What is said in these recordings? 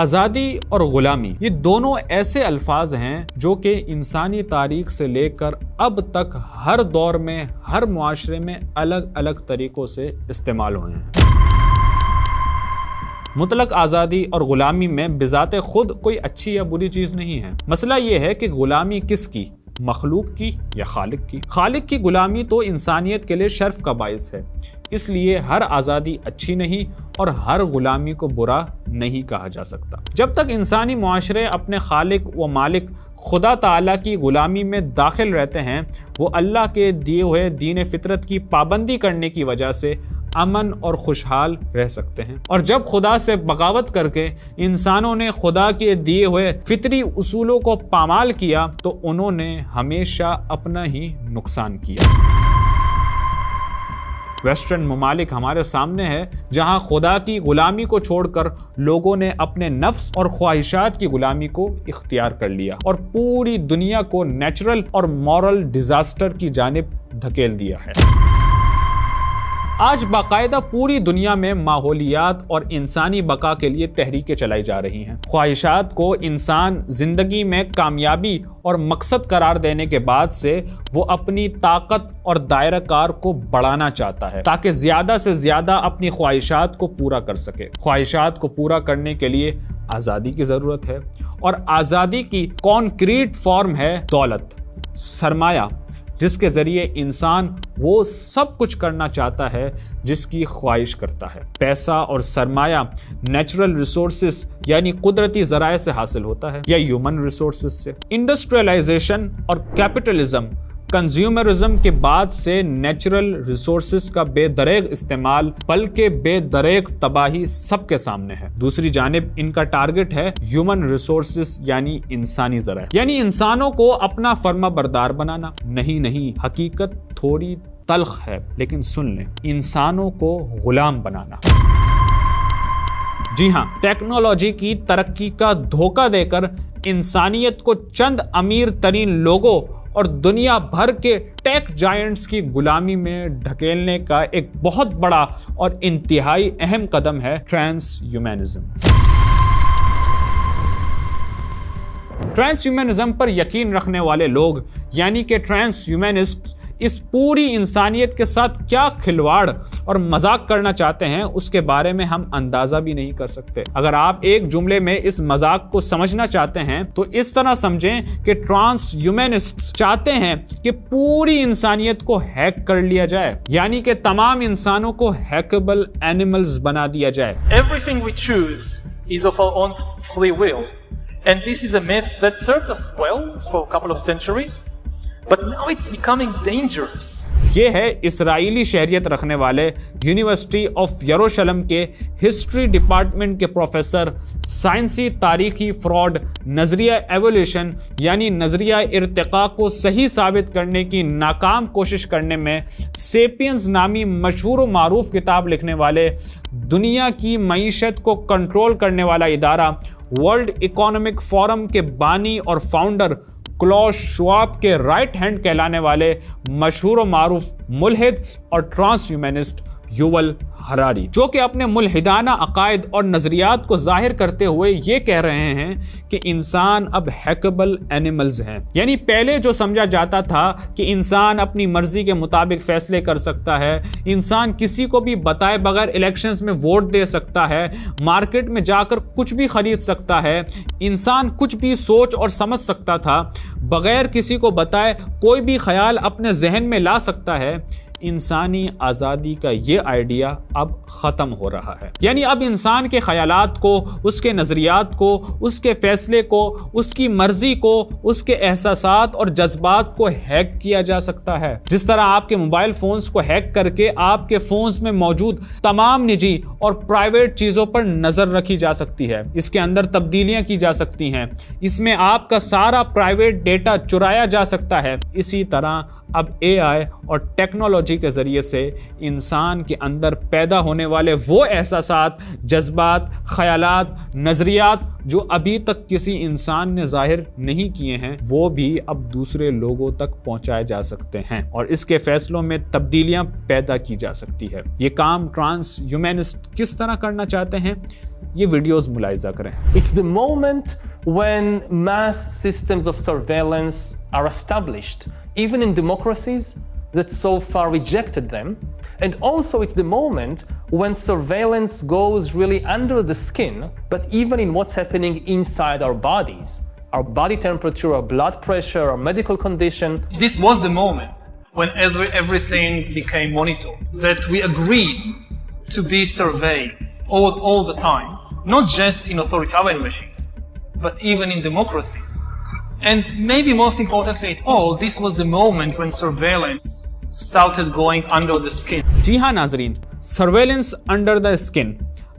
آزادی اور غلامی یہ دونوں ایسے الفاظ ہیں جو کہ انسانی تاریخ سے لے کر اب تک ہر دور میں ہر معاشرے میں الگ الگ طریقوں سے استعمال ہوئے ہیں۔ مطلق آزادی اور غلامی میں بذات خود کوئی اچھی یا بری چیز نہیں ہے۔ مسئلہ یہ ہے کہ غلامی کس کی، مخلوق کی یا خالق کی؟ خالق کی غلامی تو انسانیت کے لیے شرف کا باعث ہے، اس لیے ہر آزادی اچھی نہیں اور ہر غلامی کو برا نہیں کہا جا سکتا۔ جب تک انسانی معاشرے اپنے خالق و مالک خدا تعالیٰ کی غلامی میں داخل رہتے ہیں، وہ اللہ کے دیے ہوئے دین فطرت کی پابندی کرنے کی وجہ سے امن اور خوشحال رہ سکتے ہیں، اور جب خدا سے بغاوت کر کے انسانوں نے خدا کے دیے ہوئے فطری اصولوں کو پامال کیا تو انہوں نے ہمیشہ اپنا ہی نقصان کیا۔ ویسٹرن ممالک ہمارے سامنے ہے جہاں خدا کی غلامی کو چھوڑ کر لوگوں نے اپنے نفس اور خواہشات کی غلامی کو اختیار کر لیا اور پوری دنیا کو نیچرل اور مورل ڈیزاسٹر کی جانب دھکیل دیا ہے۔ آج باقاعدہ پوری دنیا میں ماحولیات اور انسانی بقا کے لیے تحریکیں چلائی جا رہی ہیں۔ خواہشات کو انسان زندگی میں کامیابی اور مقصد قرار دینے کے بعد سے وہ اپنی طاقت اور دائرہ کار کو بڑھانا چاہتا ہے تاکہ زیادہ سے زیادہ اپنی خواہشات کو پورا کر سکے۔ خواہشات کو پورا کرنے کے لیے آزادی کی ضرورت ہے، اور آزادی کی کانکریٹ فارم ہے دولت، سرمایہ، جس کے ذریعے انسان وہ سب کچھ کرنا چاہتا ہے جس کی خواہش کرتا ہے۔ پیسہ اور سرمایہ نیچرل ریسورسز یعنی قدرتی ذرائع سے حاصل ہوتا ہے یا ہیومن ریسورسز سے۔ انڈسٹریلائزیشن اور کیپٹلزم، کنزیومرزم کے بعد سے نیچرل ریسورسز کا بے دریغ استعمال بلکہ بے دریغ تباہی سب کے سامنے ہے۔ دوسری جانب ان کا ٹارگٹ ہے ہیومن ریسورسز یعنی انسانی ذرائع، یعنی انسانوں کو اپنا فرما بردار بنانا۔ نہیں، حقیقت تھوڑی تلخ ہے لیکن سن لیں، انسانوں کو غلام بنانا۔ جی ہاں، ٹیکنالوجی کی ترقی کا دھوکہ دے کر انسانیت کو چند امیر ترین لوگوں اور دنیا بھر کے ٹیک جائنٹس کی غلامی میں ڈھکیلنے کا ایک بہت بڑا اور انتہائی اہم قدم ہے ٹرانس ہیومنزم۔ ٹرانس ہیومنزم پر یقین رکھنے والے لوگ یعنی کہ ٹرانس ہیومنسٹ اس پوری انسانیت کے ساتھ کیا کھلواڑ اور مذاق کرنا چاہتے ہیں اس کے بارے میں ہم اندازہ بھی نہیں کر سکتے۔ اگر آپ ایک جملے میں اس مذاق کو سمجھنا چاہتے ہیں تو اس طرح سمجھیں کہ ٹرانس ہیومنسٹ چاہتے ہیں کہ پوری انسانیت کو ہیک کر لیا جائے، یعنی کہ تمام انسانوں کو ہیکبل اینیملز بنا دیا جائے۔ Everything we choose is of our own free will. And this is a myth that served us well for a couple of centuries, but now it's becoming dangerous. یہ ہے اسرائیلی شہریت رکھنے والے یونیورسٹی آف یروشلم کے history department کے professor, سائنسی تاریخی fraud نظریہ ایولیوشن یعنی نظریہ ارتقاء کو صحیح ثابت کرنے کی ناکام کوشش کرنے میں سیپینز نامی مشہور و معروف کتاب لکھنے والے، دنیا کی معیشت کو کنٹرول کرنے والا ادارہ ورلڈ اکنامک فورم کے بانی اور فاؤنڈر کلاؤس شواب کے رائٹ ہینڈ کہلانے والے مشہور و معروف ملحد اور ٹرانس ہیومنسٹ یوول ہراری، جو کہ اپنے ملحدانہ عقائد اور نظریات کو ظاہر کرتے ہوئے یہ کہہ رہے ہیں کہ انسان اب ہیکبل اینیملز ہیں۔ یعنی پہلے جو سمجھا جاتا تھا کہ انسان اپنی مرضی کے مطابق فیصلے کر سکتا ہے، انسان کسی کو بھی بتائے بغیر الیکشنز میں ووٹ دے سکتا ہے، مارکیٹ میں جا کر کچھ بھی خرید سکتا ہے، انسان کچھ بھی سوچ اور سمجھ سکتا تھا، بغیر کسی کو بتائے کوئی بھی خیال اپنے ذہن میں لا سکتا ہے، انسانی آزادی کا یہ آئیڈیا اب ختم ہو رہا ہے۔ یعنی اب انسان کے خیالات کو، اس کے نظریات کو، اس کے فیصلے کو، اس کی مرضی کو، اس کے احساسات اور جذبات کو ہیک کیا جا سکتا ہے۔ جس طرح آپ کے موبائل فونز کو ہیک کر کے آپ کے فونز میں موجود تمام نجی اور پرائیویٹ چیزوں پر نظر رکھی جا سکتی ہے، اس کے اندر تبدیلیاں کی جا سکتی ہیں، اس میں آپ کا سارا پرائیویٹ ڈیٹا چرایا جا سکتا ہے، اسی طرح اب اے آئی اور ٹیکنالوجی کے ذریعے سے انسان کے اندر پیدا ہونے والے وہ احساسات، جذبات، خیالات، نظریات جو ابھی تک کسی انسان نے ظاہر نہیں کیے ہیں، وہ بھی اب دوسرے لوگوں تک پہنچائے جا سکتے ہیں اور اس کے فیصلوں میں تبدیلیاں پیدا کی جا سکتی ہے۔ یہ کام ٹرانس ہیومنسٹ کس طرح کرنا چاہتے ہیں، یہ ویڈیوز ملاحظہ کریں۔ It's the moment when mass systems of surveillance are established, even in democracies that so far rejected them. And also it's the moment when surveillance goes really under the skin, but even in what's happening inside our bodies, our body temperature, our blood pressure, our medical condition. This was the moment when everything became monitored, that we agreed to be surveyed all the time, not just in authoritarian regimes, but even in democracies. And maybe most importantly at all, this was the moment when surveillance started going under the skin. جی ہاں ناظرین، surveillance under the skin.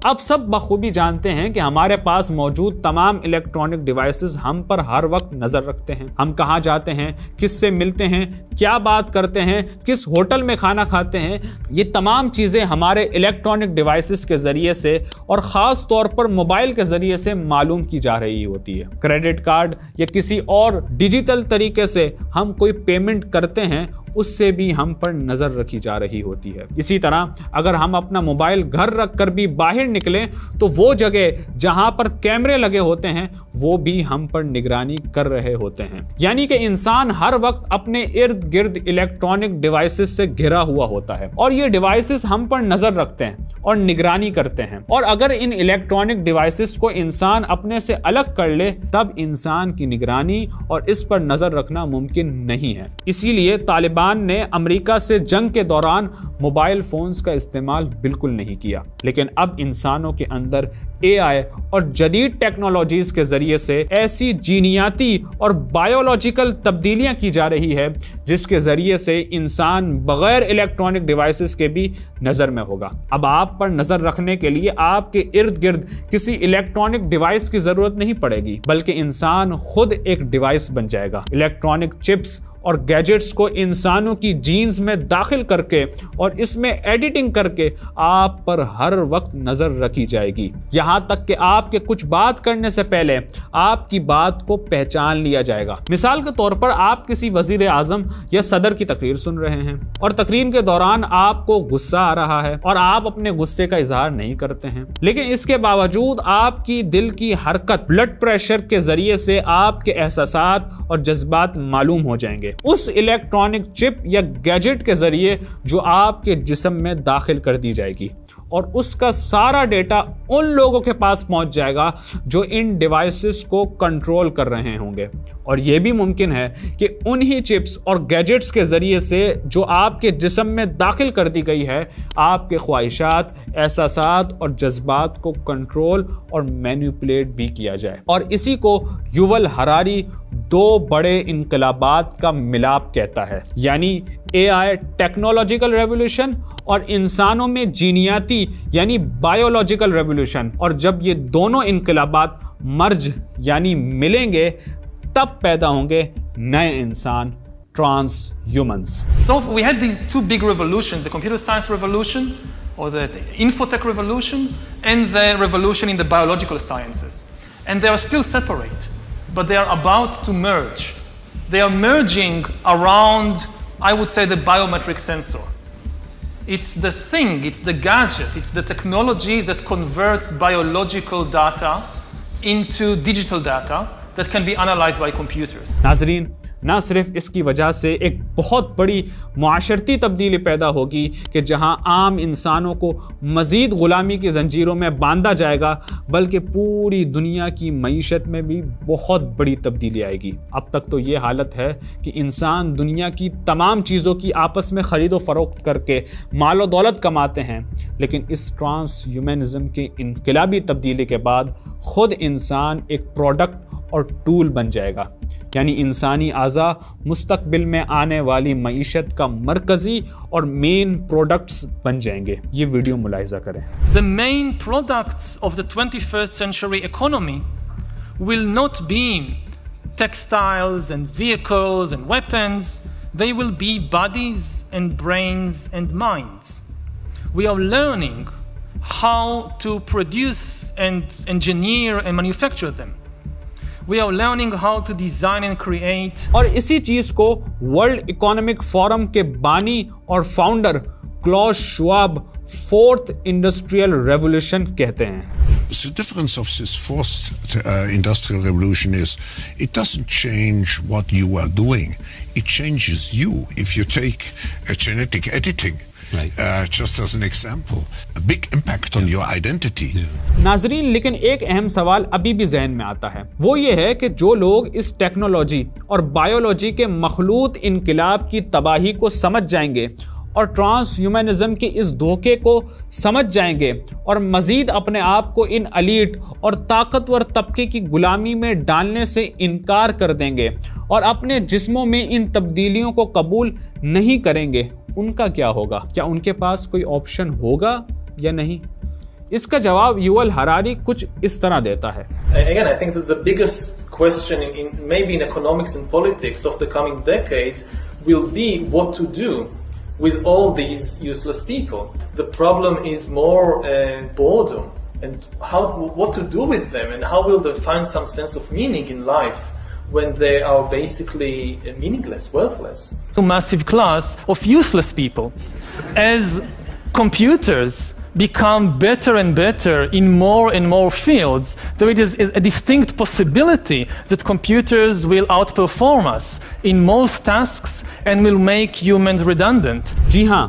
اب سب بخوبی جانتے ہیں کہ ہمارے پاس موجود تمام الیکٹرانک ڈیوائسز ہم پر ہر وقت نظر رکھتے ہیں۔ ہم کہاں جاتے ہیں، کس سے ملتے ہیں، کیا بات کرتے ہیں، کس ہوٹل میں کھانا کھاتے ہیں، یہ تمام چیزیں ہمارے الیکٹرانک ڈیوائسز کے ذریعے سے اور خاص طور پر موبائل کے ذریعے سے معلوم کی جا رہی ہوتی ہے۔ کریڈٹ کارڈ یا کسی اور ڈیجیٹل طریقے سے ہم کوئی پیمنٹ کرتے ہیں، اس سے بھی ہم پر نظر رکھی جا رہی ہوتی ہے۔ اسی طرح اگر ہم اپنا موبائل گھر رکھ کر بھی باہر نکلیں تو وہ جگہ جہاں پر کیمرے لگے ہوتے ہیں وہ بھی ہم پر نگرانی کر رہے ہوتے ہیں۔ یعنی کہ انسان ہر وقت اپنے ارد گرد الیکٹرانک ڈیوائسز سے گھرا ہوا ہوتا ہے اور یہ ڈیوائسز ہم پر نظر رکھتے ہیں اور نگرانی کرتے ہیں، اور اگر ان الیکٹرانک ڈیوائسز کو انسان اپنے سے الگ کر لے تب انسان کی نگرانی اور اس پر نظر رکھنا ممکن نہیں ہے۔ اسی لیے طالبان نے امریکہ سے جنگ کے دوران موبائل فونز کا استعمال بالکل نہیں کیا، لیکن اب انسانوں کے اندر اے آئی اور جدید ٹیکنالوجیز کے ذریعے سے ایسی جینیاتی اور بایولوجیکل تبدیلیاں کی جا رہی ہے جس کے ذریعے سے انسان بغیر الیکٹرانک ڈیوائسز کے بھی نظر میں ہوگا۔ اب آپ پر نظر رکھنے کے لیے آپ کے ارد گرد کسی الیکٹرانک ڈیوائس کی ضرورت نہیں پڑے گی، بلکہ انسان خود ایک ڈیوائس بن جائے گا۔ الیکٹرانک چپس اور گیجٹس کو انسانوں کی جینز میں داخل کر کے اور اس میں ایڈیٹنگ کر کے آپ پر ہر وقت نظر رکھی جائے گی، یہاں تک کہ آپ کے کچھ بات کرنے سے پہلے آپ کی بات کو پہچان لیا جائے گا۔ مثال کے طور پر آپ کسی وزیر اعظم یا صدر کی تقریر سن رہے ہیں اور تقریر کے دوران آپ کو غصہ آ رہا ہے اور آپ اپنے غصے کا اظہار نہیں کرتے ہیں، لیکن اس کے باوجود آپ کی دل کی حرکت، بلڈ پریشر کے ذریعے سے آپ کے احساسات اور جذبات معلوم ہو جائیں گے اس الیکٹرانک چپ یا گیجٹ کے ذریعے جو آپ کے جسم میں داخل کر دی جائے گی، اور اس کا سارا ڈیٹا ان لوگوں کے پاس پہنچ جائے گا جو ان ڈیوائسز کو کنٹرول کر رہے ہوں گے۔ اور یہ بھی ممکن ہے کہ انہی چپس اور گیجٹس کے ذریعے سے جو آپ کے جسم میں داخل کر دی گئی ہے آپ کے خواہشات، احساسات اور جذبات کو کنٹرول اور مینیپولیٹ بھی کیا جائے۔ اور اسی کو یوول ہراری دو بڑے انقلابات کا ملاپ کہتا ہے، یعنی اے آئی ٹیکنالوجیکل ریولوشن اور انسانوں میں جینیاتی یعنی بایولوجیکل ریولوشن۔ اور جب یہ دونوں انقلابات مرج یعنی ملیں گے تب پیدا ہوں گے نئے انسان، trans humans. So we had these two big revolutions, the computer science revolution or the infotech revolution and the revolution in the biological sciences. And they are still separate, but they are about to merge. They are merging around, I would say, the biometric sensor. It's the thing, it's the gadget, it's the technology that converts biological data into digital data that can be analyzed by computers. ناظرین، نہ صرف اس کی وجہ سے ایک بہت بڑی معاشرتی تبدیلی پیدا ہوگی کہ جہاں عام انسانوں کو مزید غلامی کی زنجیروں میں باندھا جائے گا، بلکہ پوری دنیا کی معیشت میں بھی بہت بڑی تبدیلی آئے گی۔ اب تک تو یہ حالت ہے کہ انسان دنیا کی تمام چیزوں کی آپس میں خرید و فروخت کر کے مال و دولت کماتے ہیں، لیکن اس ٹرانس ہیومنزم کی انقلابی تبدیلی کے بعد خود انسان ایک پروڈکٹ اور ٹول بن جائے گا، یعنی انسانی اعضاء مستقبل میں آنے والی معیشت کا مرکزی اور مین پروڈکٹس بن جائیں گے۔ یہ ویڈیو ملاحظہ کریں۔ The main products of the 21st century economy will not be textiles and vehicles and weapons. They will be bodies and brains and minds. We are learning how to produce and engineer and manufacture them. We are learning how to design and create. اور اسی چیز کو world economic forum کے بانی اور founder Klaus Schwab fourth industrial revolution کہتے ہیں. The difference of this fourth industrial revolution is it doesn't change what you are doing. It changes you. If you take genetic editing, right. Just as an example, a big impact on your identity. ناظرین لیکن ایک اہم سوال ابھی بھی ذہن میں آتا ہے، وہ یہ ہے کہ جو لوگ اس ٹیکنالوجی اور بایولوجی کے مخلوط انقلاب کی تباہی کو سمجھ جائیں گے اور ٹرانس ہیومنزم کے اس دھوکے کو سمجھ جائیں گے اور مزید اپنے آپ کو ان الیٹ اور طاقتور طبقے کی غلامی میں ڈالنے سے انکار کر دیں گے اور اپنے جسموں میں ان تبدیلیوں کو قبول نہیں کریں گے، ان کا کیا ہوگا؟ کیا ان کے پاس کوئی آپشن ہوگا یا نہیں؟ اس کا جواب یوول ہراری کچھ اس طرح دیتا ہے. Again, I think that the biggest question maybe in economics and politics of the coming decades will be what to do with all these useless people. The problem is more boredom and what to do with them and how will they find some sense of meaning in life when they are basically meaningless, worthless. A massive class of useless people. As computers become better and better in more and more fields, there is a distinct possibility that computers will outperform us in most tasks and will make humans redundant. جی ہاں،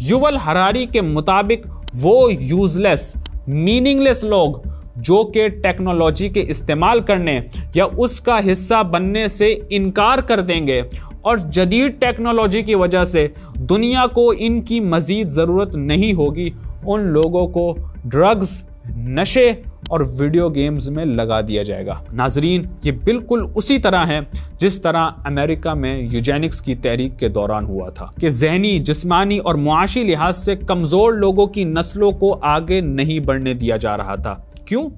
یوول ہراری کے مطابق وہ useless, meaning لیس لوگ جو کہ technology کے استعمال کرنے یا اس کا حصہ بننے سے انکار کر دیں گے اور جدید ٹیکنالوجی کی وجہ سے دنیا کو ان کی مزید ضرورت نہیں ہوگی، ان لوگوں کو ڈرگز، نشے اور ویڈیو گیمز میں لگا دیا جائے گا. ناظرین، یہ بالکل اسی طرح ہے جس طرح امریکہ میں یوجینکس کی تحریک کے دوران ہوا تھا کہ ذہنی، جسمانی اور معاشی لحاظ سے کمزور لوگوں کی نسلوں کو آگے نہیں بڑھنے دیا جا رہا تھا. کیوں؟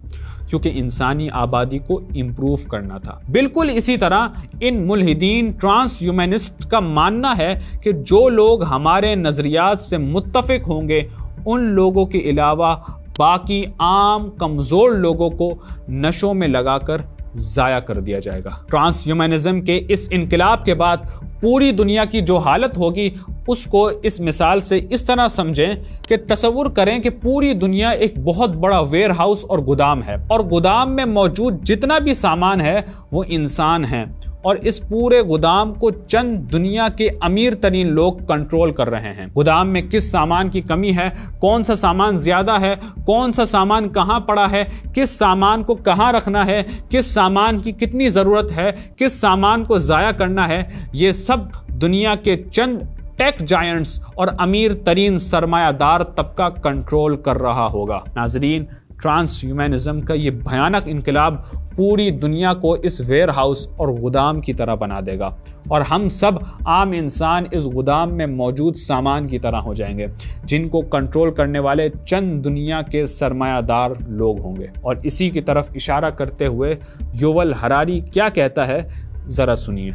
کیونکہ انسانی آبادی کو امپروو کرنا تھا. بالکل اسی طرح ان ملحدین ٹرانس ہیومنسٹ کا ماننا ہے کہ جو لوگ ہمارے نظریات سے متفق ہوں گے ان لوگوں کے علاوہ باقی عام کمزور لوگوں کو نشوں میں لگا کر ضائع کر دیا جائے گا. ٹرانس ہیومنزم کے اس انقلاب کے بعد پوری دنیا کی جو حالت ہوگی اس کو اس مثال سے اس طرح سمجھیں کہ تصور کریں کہ پوری دنیا ایک بہت بڑا ویئر ہاؤس اور گودام ہے اور گودام میں موجود جتنا بھی سامان ہے وہ انسان ہیں اور اس پورے گودام کو چند دنیا کے امیر ترین لوگ کنٹرول کر رہے ہیں. گودام میں کس سامان کی کمی ہے، کون سا سامان زیادہ ہے، کون سا سامان کہاں پڑا ہے، کس سامان کو کہاں رکھنا ہے، کس سامان کی کتنی ضرورت ہے، کس سامان کو ضائع کرنا ہے، یہ سب دنیا کے چند ٹیک جائنٹس اور امیر ترین سرمایہ دار طبقہ کنٹرول کر رہا ہوگا. ناظرین، ٹرانس ہیومنزم کا یہ بھیانک انقلاب پوری دنیا کو اس ویئر ہاؤس اور گودام کی طرح بنا دے گا اور ہم سب عام انسان اس گودام میں موجود سامان کی طرح ہو جائیں گے جن کو کنٹرول کرنے والے چند دنیا کے سرمایہ دار لوگ ہوں گے. اور اسی کی طرف اشارہ کرتے ہوئے یوول ہراری کیا کہتا ہے، ذرا سنیے.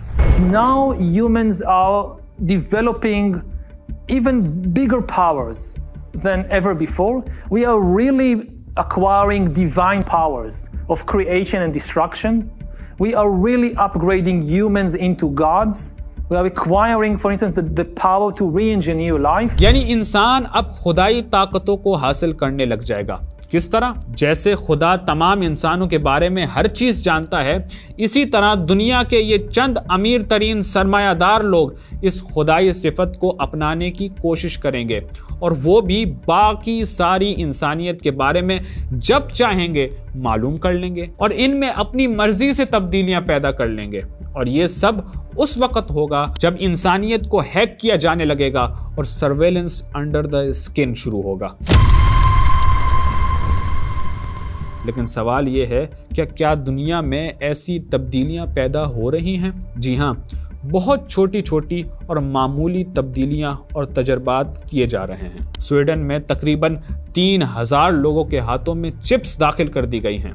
Now humans are developing even bigger powers than ever before. We are really acquiring divine powers of creation and destruction. We are really upgrading humans into gods. We are acquiring, for instance, the power to re-engineer life. یعنی انسان اب خدائی طاقتوں کو حاصل کرنے لگ جائے گا. کس طرح؟ جیسے خدا تمام انسانوں کے بارے میں ہر چیز جانتا ہے، اسی طرح دنیا کے یہ چند امیر ترین سرمایہ دار لوگ اس خدائی صفت کو اپنانے کی کوشش کریں گے اور وہ بھی باقی ساری انسانیت کے بارے میں جب چاہیں گے معلوم کر لیں گے اور ان میں اپنی مرضی سے تبدیلیاں پیدا کر لیں گے. اور یہ سب اس وقت ہوگا جب انسانیت کو ہیک کیا جانے لگے گا اور سرویلنس انڈر دا اسکن شروع ہوگا. لیکن سوال یہ ہے کہ کیا دنیا میں ایسی تبدیلیاں پیدا ہو رہی ہیں؟ جی ہاں، بہت چھوٹی چھوٹی اور معمولی تبدیلیاں اور تجربات کیے جا رہے ہیں. سویڈن میں تقریباً 3000 لوگوں کے ہاتھوں میں چپس داخل کر دی گئی ہیں،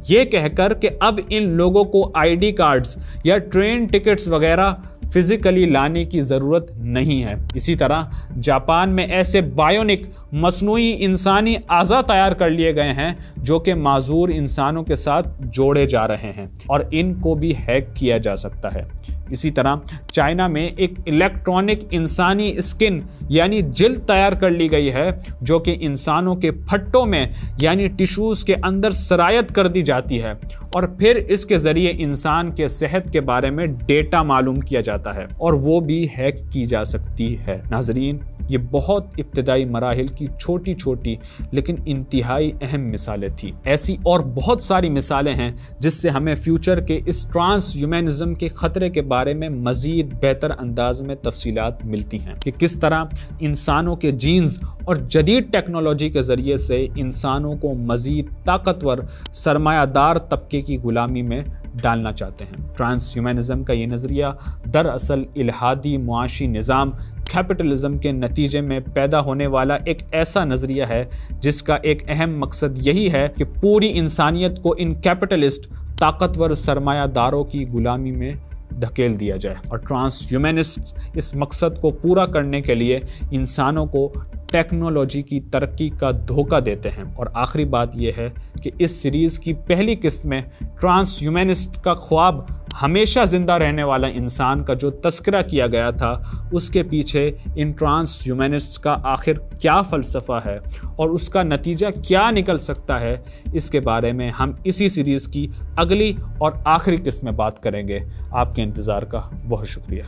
یہ کہہ کر کہ اب ان لوگوں کو آئی ڈی کارڈز یا ٹرین ٹکٹس وغیرہ فزیکلی لانے کی ضرورت نہیں ہے۔ اسی طرح جاپان میں ایسے بایونک مصنوعی انسانی اعضاء تیار کر لیے گئے ہیں جو کہ معذور انسانوں کے ساتھ جوڑے جا رہے ہیں اور ان کو بھی ہیک کیا جا سکتا ہے۔ اسی طرح چائنا میں ایک الیکٹرانک انسانی اسکن یعنی جلد تیار کر لی گئی ہے جو کہ انسانوں کے پھٹوں میں یعنی ٹیشوز کے اندر سرایت کر دی جاتی ہے اور پھر اس کے ذریعے انسان کے صحت کے بارے میں ڈیٹا معلوم کیا جاتا ہے اور وہ بھی ہیک کی جا سکتی ہے۔ ناظرین، یہ بہت ابتدائی مراحل کی چھوٹی چھوٹی لیکن انتہائی اہم مثالیں تھیں۔ ایسی اور بہت ساری مثالیں ہیں جس سے ہمیں فیوچر کے اس ٹرانس ہیومنزم کے خطرے کے بارے میں مزید بہتر انداز میں تفصیلات ملتی ہیں کہ کس طرح انسانوں کے جینز اور جدید ٹیکنالوجی کے ذریعے سے انسانوں کو مزید طاقتور سرمایہ دار طبقے کی غلامی میں ڈالنا چاہتے ہیں۔ ٹرانس ہیومنزم کا یہ نظریہ دراصل الحادی معاشی نظام کیپٹلزم کے نتیجے میں پیدا ہونے والا ایک ایسا نظریہ ہے جس کا ایک اہم مقصد یہی ہے کہ پوری انسانیت کو ان کیپٹلسٹ طاقتور سرمایہ داروں کی غلامی میں دھکیل دیا جائے، اور ٹرانس ہیومنسٹ اس مقصد کو پورا کرنے کے لیے انسانوں کو ٹیکنالوجی کی ترقی کا دھوکہ دیتے ہیں۔ اور آخری بات یہ ہے کہ اس سیریز کی پہلی قسط میں ٹرانس ہیومنسٹ کا خواب ہمیشہ زندہ رہنے والا انسان کا جو تذکرہ کیا گیا تھا، اس کے پیچھے ان ٹرانس ہیومنسٹ کا آخر کیا فلسفہ ہے اور اس کا نتیجہ کیا نکل سکتا ہے، اس کے بارے میں ہم اسی سیریز کی اگلی اور آخری قسط میں بات کریں گے۔ آپ کے انتظار کا بہت شکریہ۔